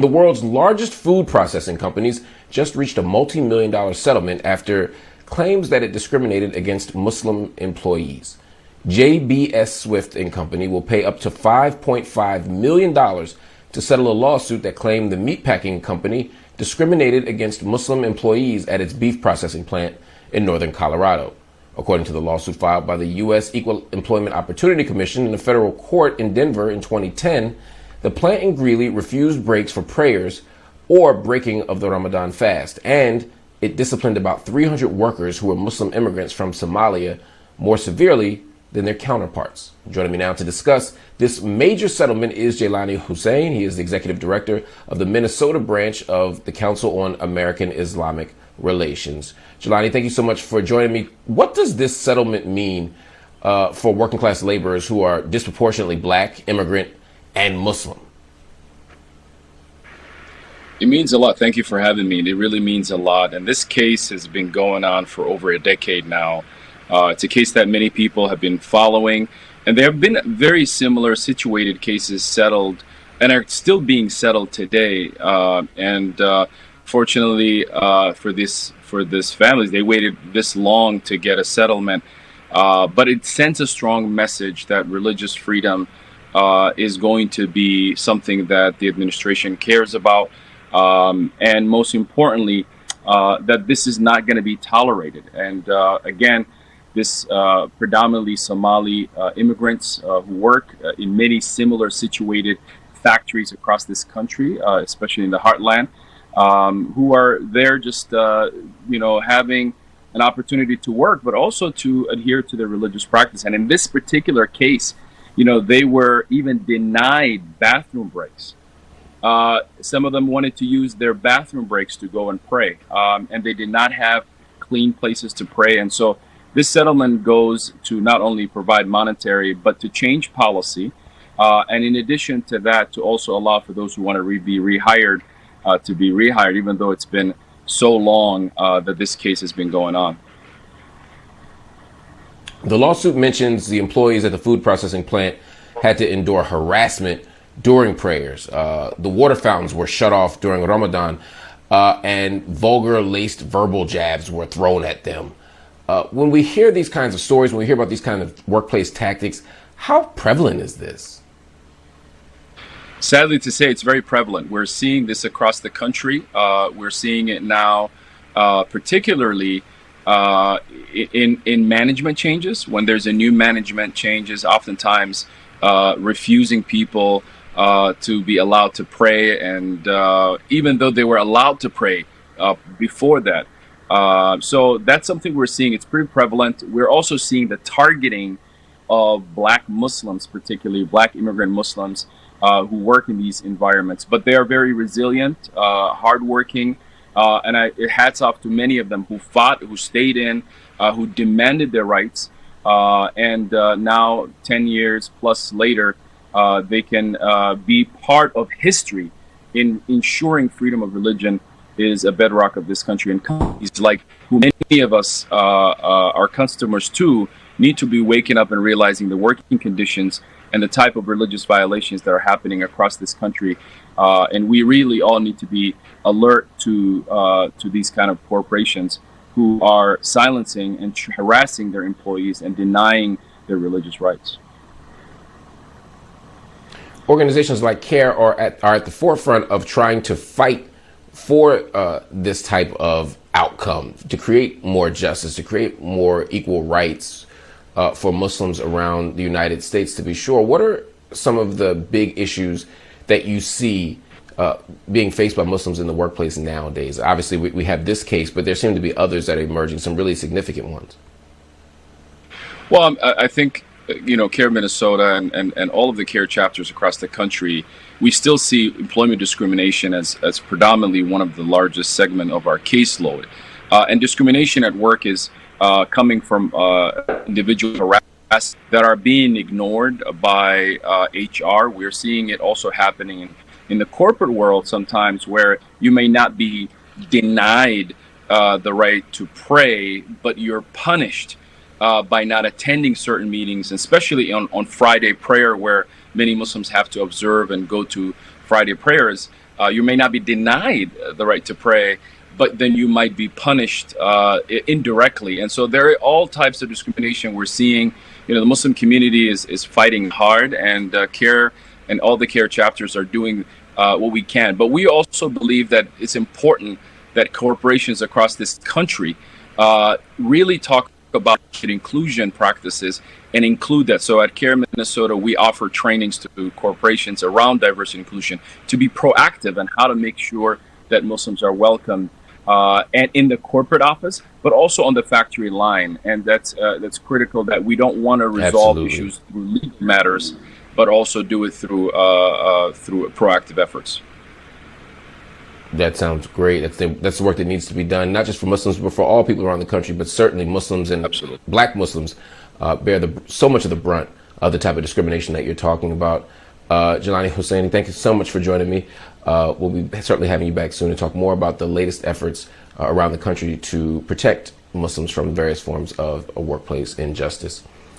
The world's largest food processing companies just reached a multi-million-dollar settlement after claims that it discriminated against Muslim employees. JBS Swift & Company will pay up to $5.5 million to settle a lawsuit that claimed the meatpacking company discriminated against Muslim employees at its beef processing plant in northern Colorado. According to the lawsuit filed by the U.S. Equal Employment Opportunity Commission in a federal court in Denver in 2010, the plant in Greeley refused breaks for prayers or breaking of the Ramadan fast, and it disciplined about 300 workers who were Muslim immigrants from Somalia more severely than their counterparts. Joining me now to discuss this major settlement is Jaylani Hussein. He is the executive director of the Minnesota branch of the Council on American Islamic Relations. Jaylani, thank you so much for joining me. What does this settlement mean for working class laborers who are disproportionately Black, immigrant, and Muslim? It means a lot. Thank you for having me. It really means a lot. And this case has been going on for over a decade now. It's a case that many people have been following, and there have been very similar situated cases settled and are still being settled today. Fortunately for this family, they waited this long to get a settlement. But it sends a strong message that religious freedom is going to be something that the administration cares about, and most importantly, that this is not going to be tolerated. And again, this predominantly Somali immigrants who work in many similar situated factories across this country, especially in the heartland, who are there just having an opportunity to work, but also to adhere to their religious practice. And in this particular case, they were even denied bathroom breaks. Some of them wanted to use their bathroom breaks to go and pray, and they did not have clean places to pray. And so this settlement goes to not only provide monetary, but to change policy. And in addition to that, to also allow for those who want to be rehired to be rehired, even though it's been so long that this case has been going on. The lawsuit mentions the employees at the food processing plant had to endure harassment during prayers. The water fountains were shut off during Ramadan, and vulgar laced verbal jabs were thrown at them. When we hear these kinds of stories, when we hear about these kind of workplace tactics, how prevalent is this? Sadly to say, it's very prevalent. We're seeing this across the country. We're seeing it now, particularly in management changes. When there's a new management changes, oftentimes refusing people to be allowed to pray, and even though they were allowed to pray before that. So that's something we're seeing. It's pretty prevalent. We're also seeing the targeting of Black Muslims, particularly Black immigrant Muslims who work in these environments. But they are very resilient, hardworking, and hats off to many of them who fought, who stayed in, who demanded their rights. And now, 10 years plus later, they can be part of history in ensuring freedom of religion is a bedrock of this country. And companies like who many of us are customers too need to be waking up and realizing the working conditions and the type of religious violations that are happening across this country. And we really all need to be alert to these kind of corporations who are silencing and harassing their employees and denying their religious rights. Organizations like CAIR are at the forefront of trying to fight for this type of outcome, to create more justice, to create more equal rights for Muslims around the United States, to be sure. What are some of the big issues that you see being faced by Muslims in the workplace nowadays? Obviously, we have this case, but there seem to be others that are emerging, some really significant ones. Well, I think, CAIR-Minnesota and all of the CAIR chapters across the country, we still see employment discrimination as predominantly one of the largest segment of our caseload. And discrimination at work is coming from individual harassment that are being ignored by HR. We're seeing it also happening in the corporate world sometimes, where you may not be denied the right to pray, but you're punished by not attending certain meetings, especially on Friday prayer, where many Muslims have to observe and go to Friday prayers. You may not be denied the right to pray, but then you might be punished indirectly. And so there are all types of discrimination we're seeing. You know, the Muslim community is fighting hard, and CAIR and all the CAIR chapters are doing what we can. But we also believe that it's important that corporations across this country really talk about inclusion practices and include that. So at CAIR-Minnesota, we offer trainings to corporations around diversity and inclusion to be proactive on how to make sure that Muslims are welcomed and in the corporate office, but also on the factory line. And that's critical, that we don't want to resolve issues through legal matters, but also do it through proactive efforts. That sounds great. That's the work that needs to be done, not just for Muslims, but for all people around the country. But certainly Muslims and Black Muslims bear so much of the brunt of the type of discrimination that you're talking about. Jaylani, Hussein, thank you so much for joining me. We'll be certainly having you back soon to talk more about the latest efforts around the country to protect Muslims from various forms of workplace injustice.